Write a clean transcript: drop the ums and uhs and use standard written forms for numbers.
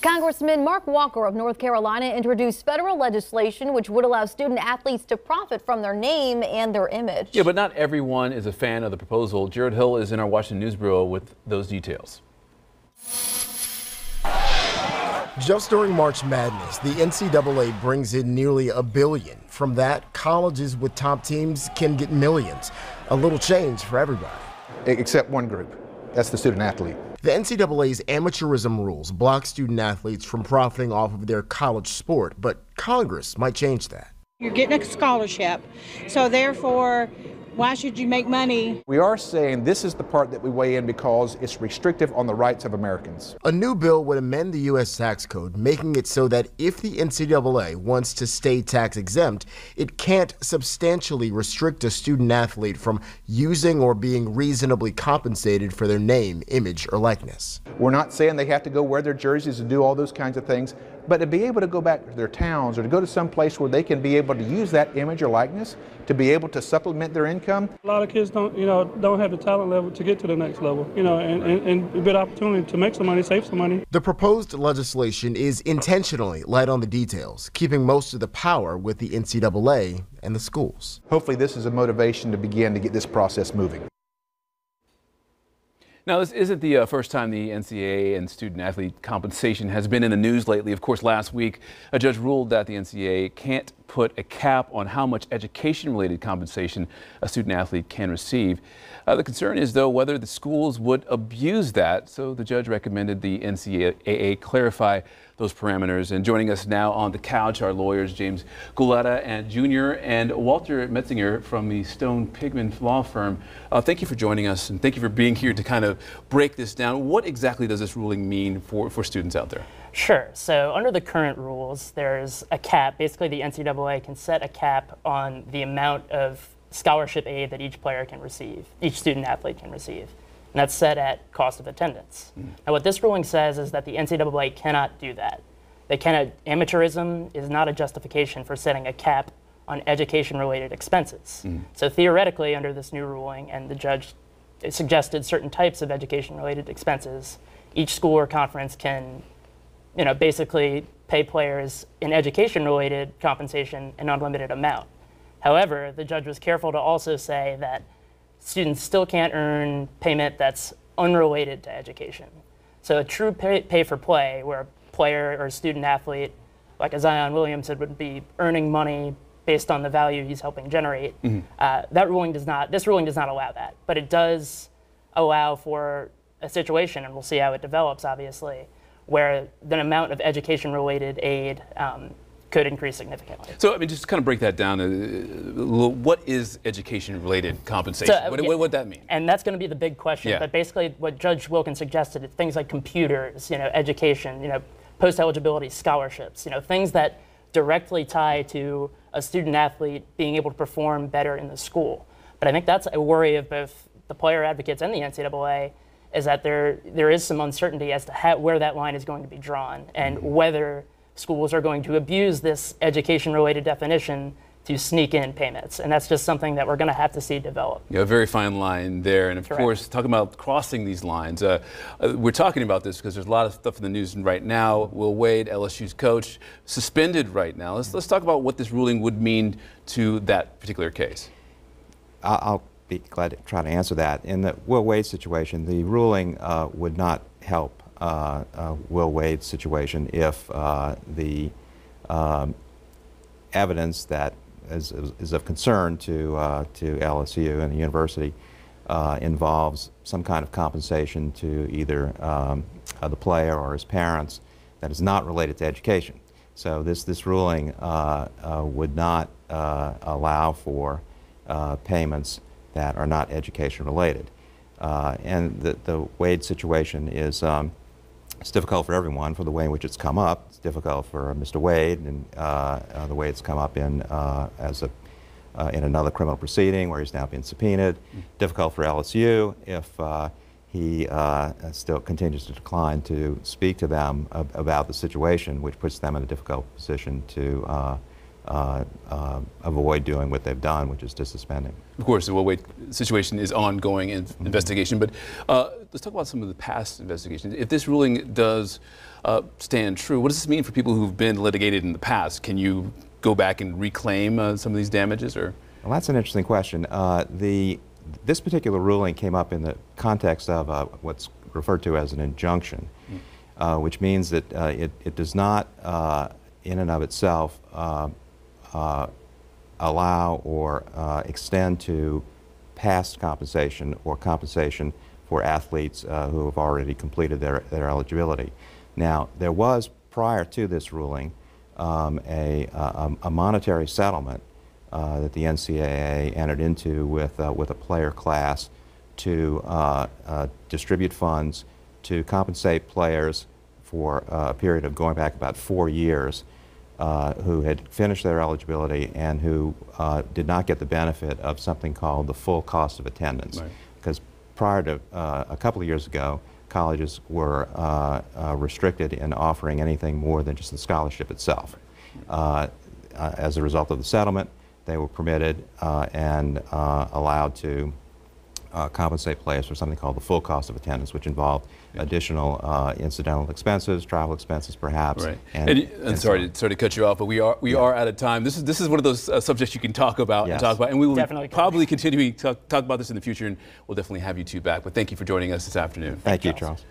Congressman Mark Walker of North Carolina introduced federal legislation which would allow student athletes to profit from their name and their image. Yeah, but not everyone is a fan of the proposal. Jared Hill is in our Washington News Bureau with those details. Just during March Madness, the NCAA brings in nearly $1 billion. From that, colleges with top teams can get millions. A little change for everybody. Except one group. That's the student athlete. The NCAA's amateurism rules block student athletes from profiting off of their college sport, but Congress might change that. You're getting a scholarship, so therefore, why should you make money? We are saying this is the part that we weigh in because it's restrictive on the rights of Americans. A new bill would amend the U.S. tax code, making it so that if the NCAA wants to stay tax exempt, it can't substantially restrict a student athlete from using or being reasonably compensated for their name, image, or likeness. We're not saying they have to go wear their jerseys and do all those kinds of things, but to be able to go back to their towns or to go to some place where they can be able to use that image or likeness to be able to supplement their income. A lot of kids don't have the talent level to get to the next level, and a bit opportunity to make some money, save some money. The proposed legislation is intentionally light on the details, keeping most of the power with the NCAA and the schools. Hopefully this is a motivation to begin to get this process moving. Now, this isn't the first time the NCAA and student athlete compensation has been in the news lately. Of course, last week, a judge ruled that the NCAA can't put a cap on how much education-related compensation a student athlete can receive. The concern is, though, whether the schools would abuse that. So the judge recommended the NCAA clarify those parameters. And joining us now on the couch are lawyers James Guletta and Jr. and Walter Metzinger from the Stone Pigman law firm. Thank you for joining us, and thank you for being here to kind of break this down. What exactly does this ruling mean for students out there? Sure. So under the current rules, there's a cap. Basically, the NCAA can set a cap on the amount of scholarship aid that each player can receive, each student athlete can receive. And that's set at cost of attendance. Now, what this ruling says is that the NCAA cannot do that. Amateurism is not a justification for setting a cap on education-related expenses. So theoretically, under this new ruling, and the judge suggested certain types of education-related expenses, each school or conference can basically pay players in education-related compensation an unlimited amount. However, the judge was careful to also say that students still can't earn payment that's unrelated to education. So a true pay for play, where a player or a student athlete, like a Zion Williamson, would be earning money based on the value he's helping generate, this ruling does not allow that. But it does allow for a situation, and we'll see how it develops, obviously, where the amount of education-related aid could increase significantly. So, I mean, just kind of break that down. What is education-related compensation? So, what would that mean? And that's going to be the big question. Yeah. But basically, what Judge Wilkins suggested is things like computers, education, post-eligibility scholarships, things that directly tie to a student-athlete being able to perform better in the school. But I think that's a worry of both the player advocates and the NCAA, is that there is some uncertainty as to where that line is going to be drawn and whether schools are going to abuse this education-related definition to sneak in payments. And that's just something that we're going to have to see develop. Yeah, a very fine line there. And of Correct. course, talking about crossing these lines, we're talking about this because there's a lot of stuff in the news right now. Will Wade, LSU's coach, suspended right now. Let's talk about what this ruling would mean to that particular case. I'll be glad to try to answer that. In the Will Wade situation, the ruling would not help Will Wade's situation if the evidence that is of concern to LSU and the university involves some kind of compensation to either the player or his parents that is not related to education. So this ruling would not allow for payments that are not education related. And the Wade situation is it's difficult for everyone for the way in which it's come up. It's difficult for Mr. Wade and the way it's come up in another criminal proceeding where he's now been subpoenaed. Difficult for LSU if he still continues to decline to speak to them about the situation, which puts them in a difficult position to avoid doing what they've done, which is dissuspending. Of course, the Will Wade situation is ongoing investigation, but let's talk about some of the past investigations. If this ruling does stand true. What does this mean for people who've been litigated in the past? Can you go back and reclaim some of these damages? Or? Well, that's an interesting question. This particular ruling came up in the context of what's referred to as an injunction, which means that it does not, in and of itself, allow or extend to past compensation or compensation for athletes who have already completed their eligibility. Now, there was, prior to this ruling, a monetary settlement that the NCAA entered into with a player class to distribute funds to compensate players for a period of going back about 4 years who had finished their eligibility and who did not get the benefit of something called the full cost of attendance. Right. Because prior to a couple of years ago, colleges were restricted in offering anything more than just the scholarship itself. As a result of the settlement, they were permitted and allowed to compensate players for something called the full cost of attendance, which involved additional incidental expenses, travel expenses perhaps. Right. And sorry to cut you off, but we are out of time. This is one of those subjects you can talk about Yes. and we will Definitely probably continue to talk about this in the future, and we'll definitely have you two back. But thank you for joining us this afternoon. Thank you, Charles.